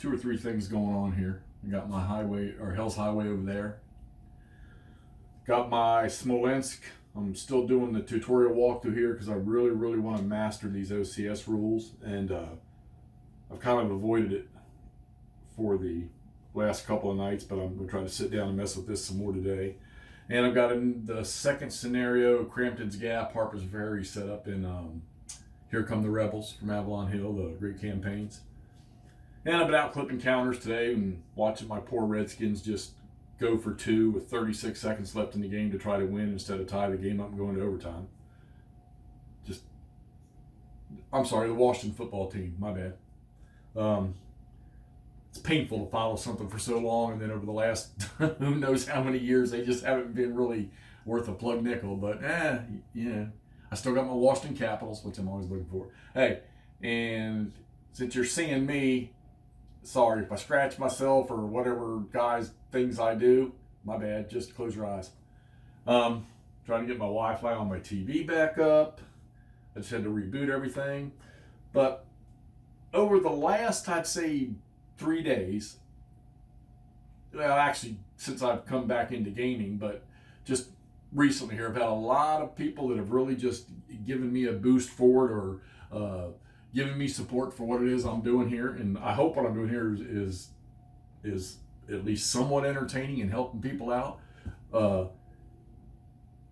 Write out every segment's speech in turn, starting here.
two or three things going on here. I got my highway or Hell's Highway over there. Got my Smolensk. I'm still doing the tutorial walkthrough here because I really want to master these OCS rules, and I've kind of avoided it for the last couple of nights, but I'm going to try to sit down and mess with this some more today. And I've got in the second scenario, Crampton's Gap, Harper's Ferry, set up in Here Come the Rebels from Avalon Hill, the Great Campaigns. And I've been out clipping counters today and watching my poor Redskins just go for two with 36 seconds left in the game to try to win instead of tie the game up and go into overtime. I'm sorry, the Washington football team, my bad. It's painful to follow something for so long, and then over the last who knows how many years, they just haven't been really worth a plug nickel. But I still got my Washington Capitals, which I'm always looking for. Hey, and since you're seeing me, sorry if I scratch myself or whatever things I do, my bad. Just close your eyes. Trying to get my Wi-Fi on my TV back up. I just had to reboot everything. But over the last, I'd say, 3 days, well, actually, since I've come back into gaming, but just recently here, I've had a lot of people that have really just given me a boost forward or giving me support for what it is I'm doing here. And I hope what I'm doing here is at least somewhat entertaining and helping people out.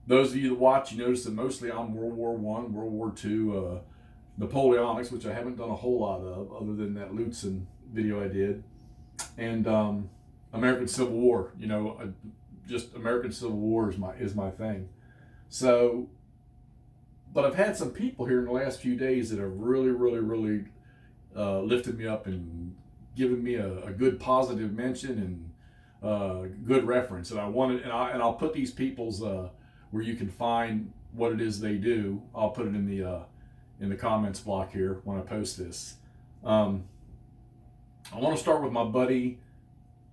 Those of you that watch, you notice that mostly I'm World War I, World War II, Napoleonics, which I haven't done a whole lot of, other than that Lutzen video I did, and American Civil War. Just American Civil War is my thing. So, but I've had some people here in the last few days that have really lifted me up and given me a good positive mention and good reference. And I'll put these people's where you can find what it is they do. I'll put it in the comments block here when I post this. I want to start with my buddy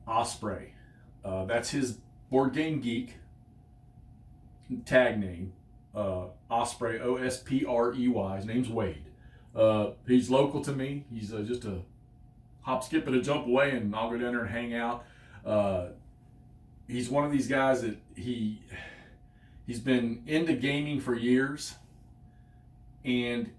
Osprey. That's his Board Game Geek tag name. Osprey, Osprey. His name's Wade. He's local to me. He's just a hop, skip, and a jump away, and I'll go down there and hang out. He's one of these guys that he's been into gaming for years, and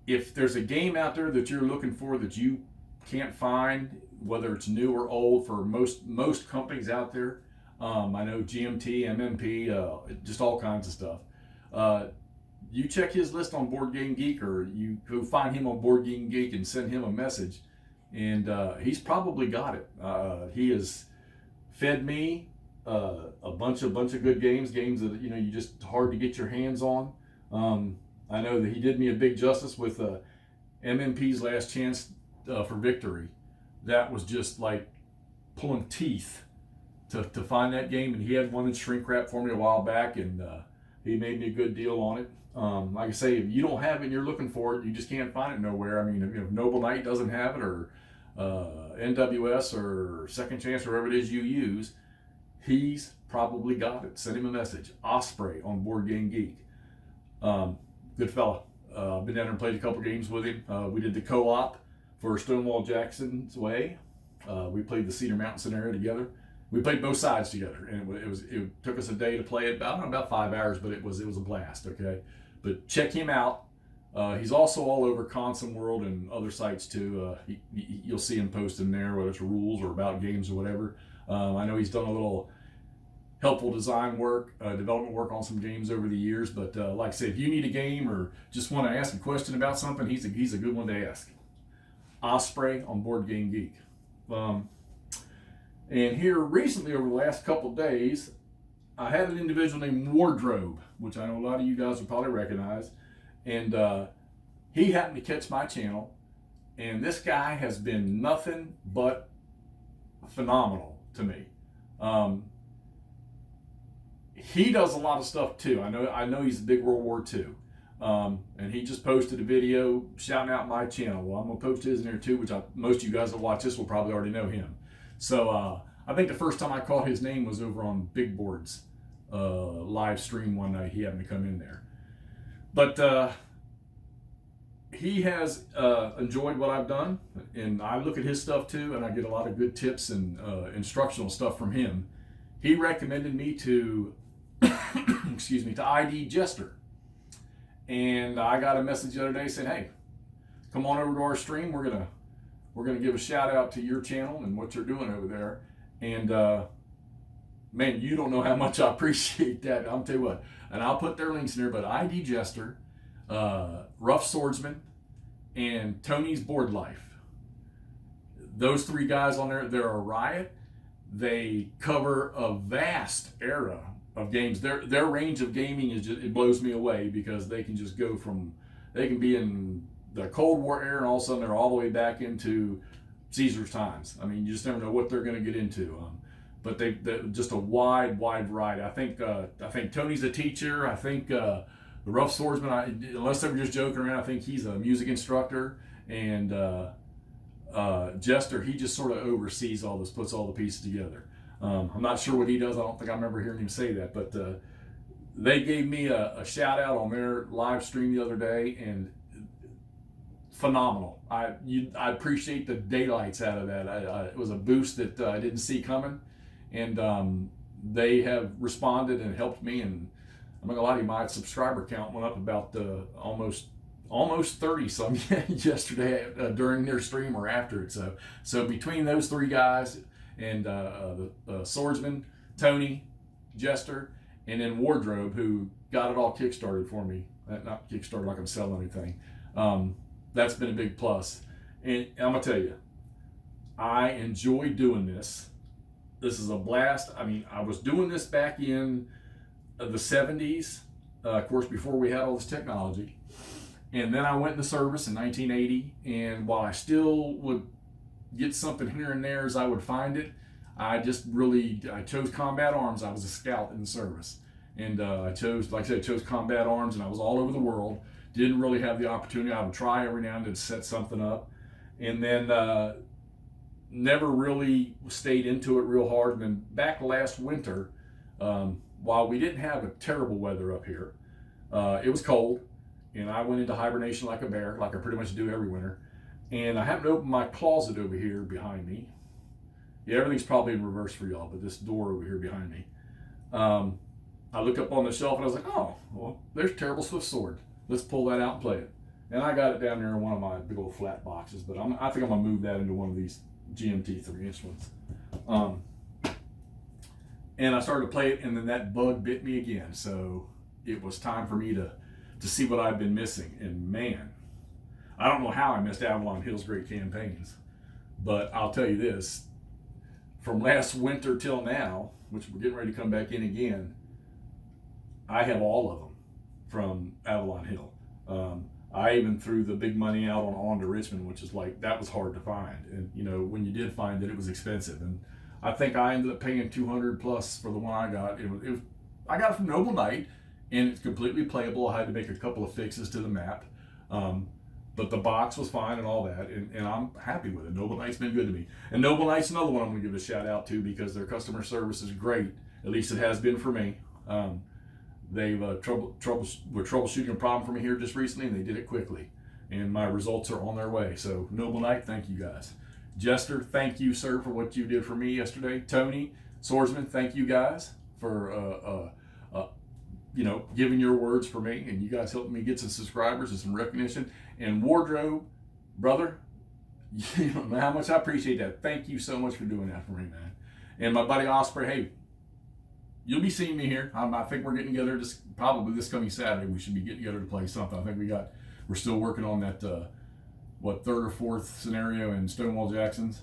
if there's a game out there that you're looking for that you can't find, whether it's new or old, for most companies out there, I know GMT, MMP, just all kinds of stuff. You check his list on Board Game Geek, or you go find him on Board Game Geek and send him a message, and he's probably got it. He has fed me a bunch of good games that you just hard to get your hands on. I know that he did me a big justice with MMP's Last Chance for Victory. That was just like pulling teeth to find that game, and he had one in shrink wrap for me a while back, and he made me a good deal on it. Like I say, if you don't have it and you're looking for it, you just can't find it nowhere. I mean, if Noble Knight doesn't have it, or NWS or Second Chance, or whatever it is you use, he's probably got it. Send him a message. Osprey on Board Game Geek. Good fella. Been down there and played a couple games with him. We did the co-op for Stonewall Jackson's Way. We played the Cedar Mountain scenario together. We played both sides together, and it took us a day to play it. About 5 hours, but it was a blast. Okay, but check him out. He's also all over Consum World and other sites too. You'll see him posting there, whether it's rules or about games or whatever. I know he's done a little helpful design work, development work on some games over the years. But like I said, if you need a game or just want to ask a question about something, he's a good one to ask. Osprey on Board Game Geek. And here recently, over the last couple days, I had an individual named Wardrobe, which I know a lot of you guys will probably recognize. And he happened to catch my channel. And this guy has been nothing but phenomenal to me. He does a lot of stuff too. I know he's a big World War II. And he just posted a video shouting out my channel. Well, I'm going to post his in there too, which most of you guys that watch this will probably already know him. So I think the first time I caught his name was over on Big Board's live stream one night. He happened to come in there. But he has enjoyed what I've done, and I look at his stuff too, and I get a lot of good tips and instructional stuff from him. He recommended me to, excuse me, to ID Jester, and I got a message the other day saying, "Hey, come on over to our stream. We're gonna give a shout out to your channel and what you're doing over there." And man, you don't know how much I appreciate that. I'll tell you what, and I'll put their links in there. But ID Jester, Rough Swordsman, and Tony's Board Life. Those three guys on there, they're a riot. They cover a vast era of games. Their range of gaming is just, it blows me away, because they can just go from, they can be in the Cold War era and all of a sudden they're all the way back into Caesar's times. I mean, you just never know what they're going to get into. But they're just a wide variety. I think Tony's a teacher. I think the Rough Swordsman, unless they were just joking around, I think he's a music instructor. And Jester, he just sort of oversees all this, puts all the pieces together. I'm not sure what he does. I don't think I remember hearing him say that. But they gave me a shout out on their live stream the other day, and phenomenal. I appreciate the daylights out of that. It was a boost that I didn't see coming, and they have responded and helped me. And I'm not gonna lie to you, my subscriber count went up about almost 30 some yesterday during their stream or after it. So between those three guys and the Swordsman, Tony, Jester, and then Wardrobe, who got it all kickstarted for me. Not kickstarted like I'm selling anything. That's been a big plus. And I'm gonna tell you, I enjoy doing this. This is a blast. I mean, I was doing this back in the 70s, of course, before we had all this technology. And then I went into service in 1980, and while I still would get something here and there as I would find it, I chose combat arms. I was a scout in the service, and I chose combat arms, and I was all over the world. Didn't really have the opportunity. I would try every now and then to set something up, and then never really stayed into it real hard. And then back last winter, while we didn't have a terrible weather up here, it was cold, and I went into hibernation like a bear, like I pretty much do every winter. And I happened to open my closet over here behind me. Yeah, everything's probably in reverse for y'all, but this door over here behind me. I looked up on the shelf and I was like, oh, well, there's Terrible Swift Sword. Let's pull that out and play it. And I got it down there in one of my big old flat boxes, but I think I'm gonna move that into one of these GMT 3-inch ones. And I started to play it, and then that bug bit me again. So it was time for me to see what I've been missing. And man, I don't know how I missed Avalon Hill's great campaigns, but I'll tell you this, from last winter till now, which we're getting ready to come back in again, I have all of them from Avalon Hill. I even threw the big money out on to Richmond, which is like, that was hard to find. And you know, when you did find it, it was expensive. And I think I ended up paying 200 plus for the one I got. It was I got it from Noble Knight, and it's completely playable. I had to make a couple of fixes to the map. But the box was fine and all that, and I'm happy with it. Noble Knight's been good to me. And Noble Knight's another one I'm going to give a shout out to, because their customer service is great. At least it has been for me. They've were troubleshooting a problem for me here just recently, and they did it quickly. And my results are on their way. So Noble Knight, thank you guys. Jester, thank you, sir, for what you did for me yesterday. Tony, Swordsman, thank you guys for giving your words for me, and you guys helped me get some subscribers and some recognition. And Wardrobe, brother, you don't know how much I appreciate that. Thank you so much for doing that for me, man. And my buddy Osprey, hey, you'll be seeing me here. I think we're getting together probably this coming Saturday. We should be getting together to play something. I think we're still working on that, third or fourth scenario in Stonewall Jackson's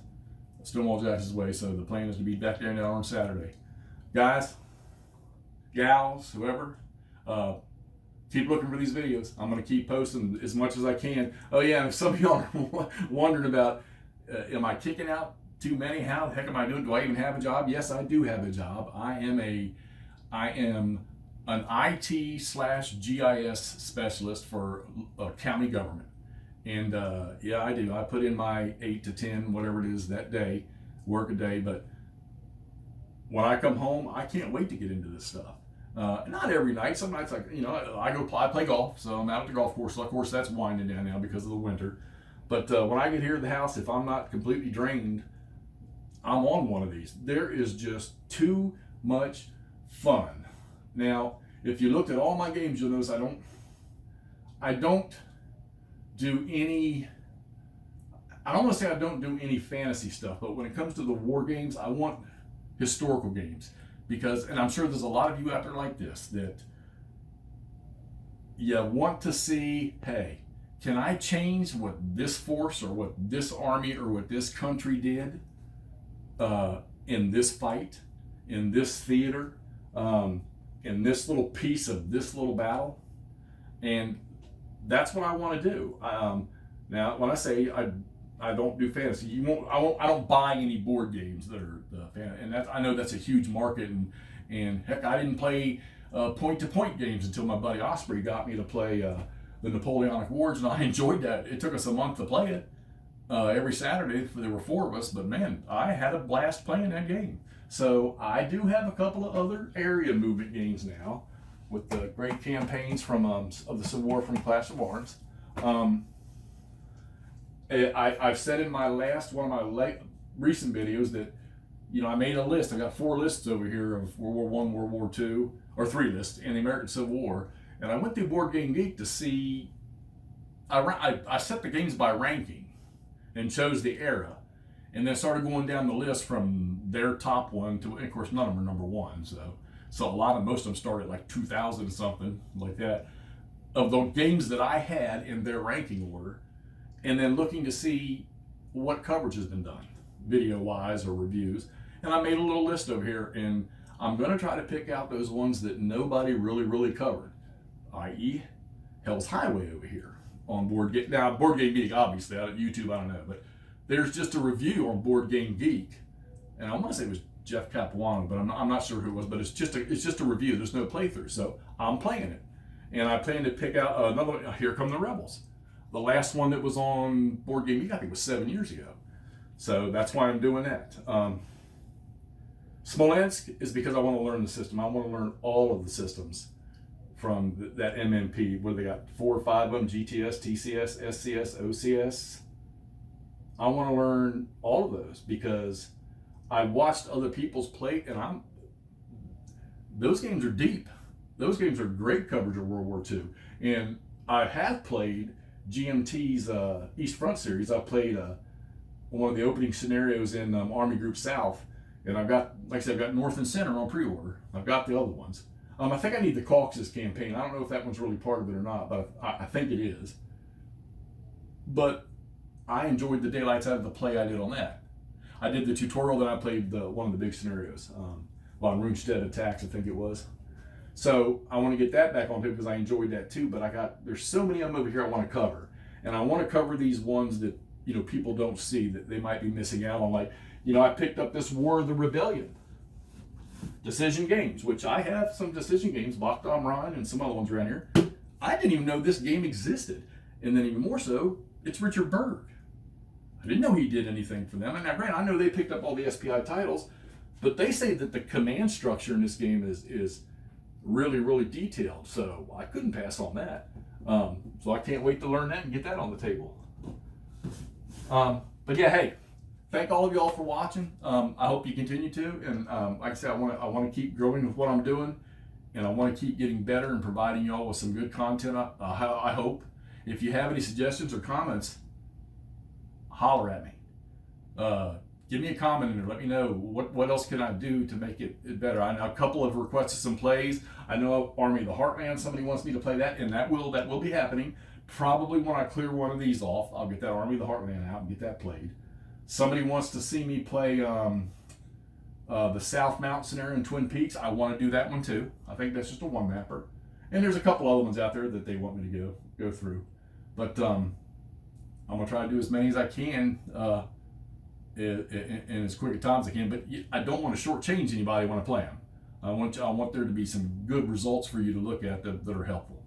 way. So the plan is to be back there now on Saturday. Guys, gals, whoever, keep looking for these videos. I'm going to keep posting as much as I can. Oh yeah, and if some of y'all are wondering about, am I kicking out too many? How the heck am I doing? Do I even have a job? Yes, I do have a job. I am an IT/GIS specialist for county government. And yeah, I do. I put in my 8 to 10, whatever it is that day, work a day. But when I come home, I can't wait to get into this stuff. Not every night. Some nights, like I play golf, so I'm out at the golf course. So of course, that's winding down now because of the winter. But when I get here to the house, if I'm not completely drained, I'm on one of these. There is just too much fun. Now, if you looked at all my games, you'll notice I don't do any. I don't want to say I don't do any fantasy stuff, but when it comes to the war games, I want historical games because, and I'm sure there's a lot of you out there like this that you want to see, hey, can I change what this force or what this army or what this country did in this fight, in this theater, in this little piece of this little battle? And that's what I want to do. Now, when I say I don't do fantasy, I don't buy any board games that are and I know that's a huge market, and heck, I didn't play point-to-point games until my buddy Osprey got me to play the Napoleonic Wars, and I enjoyed that. It took us a month to play it every Saturday. There were 4 of us, but man, I had a blast playing that game. So I do have a couple of other area movement games now with the great campaigns from of the Civil War from Clash of Arms. I've said in my last one of my recent videos that I made a list. I got 4 lists over here of World War I, World War II, or 3 lists in the American Civil War. And I went through Board Game Geek to see. I set the games by ranking and chose the era, and then started going down the list from their top one to, and of course, none of them are number 1. So most of them start at like 2000 something like that of the games that I had in their ranking order, and then looking to see what coverage has been done, video wise or reviews. And I made a little list over here, and I'm going to try to pick out those ones that nobody really covered, i.e. Hell's Highway over here on Board Game. Now, Board Game Geek, obviously, on YouTube, I don't know, but there's just a review on Board Game Geek, and I want to say it was Jeff Capuano, but I'm not sure who it was, but it's just a review. There's no playthrough, so I'm playing it. And I plan to pick out another one, Here Come the Rebels. The last one that was on Board Game Geek, I think, was 7 years ago. So that's why I'm doing that. Smolensk is because I want to learn the system. I want to learn all of the systems from that MMP. What do they got? 4 or 5 of them: GTS, TCS, SCS, OCS. I want to learn all of those because I watched other people's play, and those games are deep. Those games are great coverage of World War II. And I have played GMT's East Front series. I played one of the opening scenarios in Army Group South, and I've got, like I said, I've got North and Center on pre-order. I've got the other ones. I think I need the Caucasus campaign. I don't know if that one's really part of it or not, but I think it is. But I enjoyed the daylights out of the play I did on that. I did the tutorial, then I played one of the big scenarios on Runestead Attacks, I think it was. So I want to get that back on too because I enjoyed that too. But there's so many of them over here I want to cover, and I want to cover these ones that people don't see that they might be missing out on. Like I picked up this War of the Rebellion decision games, which I have some decision games, Bachtam Rhine and some other ones around here. I didn't even know this game existed, and then even more so, it's Richard Berg. I didn't know he did anything for them. And now, granted, I know they picked up all the SPI titles, but they say that the command structure in this game is really detailed. So I couldn't pass on that. So I can't wait to learn that and get that on the table. But yeah, hey, thank all of y'all for watching. I hope you continue to. And like I said, I want to keep growing with what I'm doing, and I want to keep getting better and providing y'all with some good content. I hope. If you have any suggestions or comments, holler at me. Give me a comment in there. Let me know what else can I do to make it better. I know a couple have requested some plays. I know Army of the Heartland, somebody wants me to play that, and that will be happening. Probably when I clear one of these off, I'll get that Army of the Heartland out and get that played. Somebody wants to see me play the South Mount scenario in Twin Peaks. I want to do that one too. I think that's just a one mapper. And there's a couple other ones out there that they want me to go through. But I'm going to try to do as many as I can in as quick a time as I can. But I don't want to shortchange anybody when I play them. I want there to be some good results for you to look at that are helpful.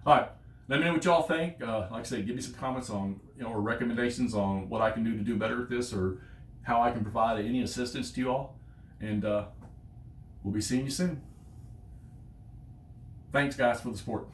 All right. Let me know what y'all think. Like I say, give me some comments on, or recommendations on what I can do to do better at this, or how I can provide any assistance to y'all. And we'll be seeing you soon. Thanks, guys, for the support.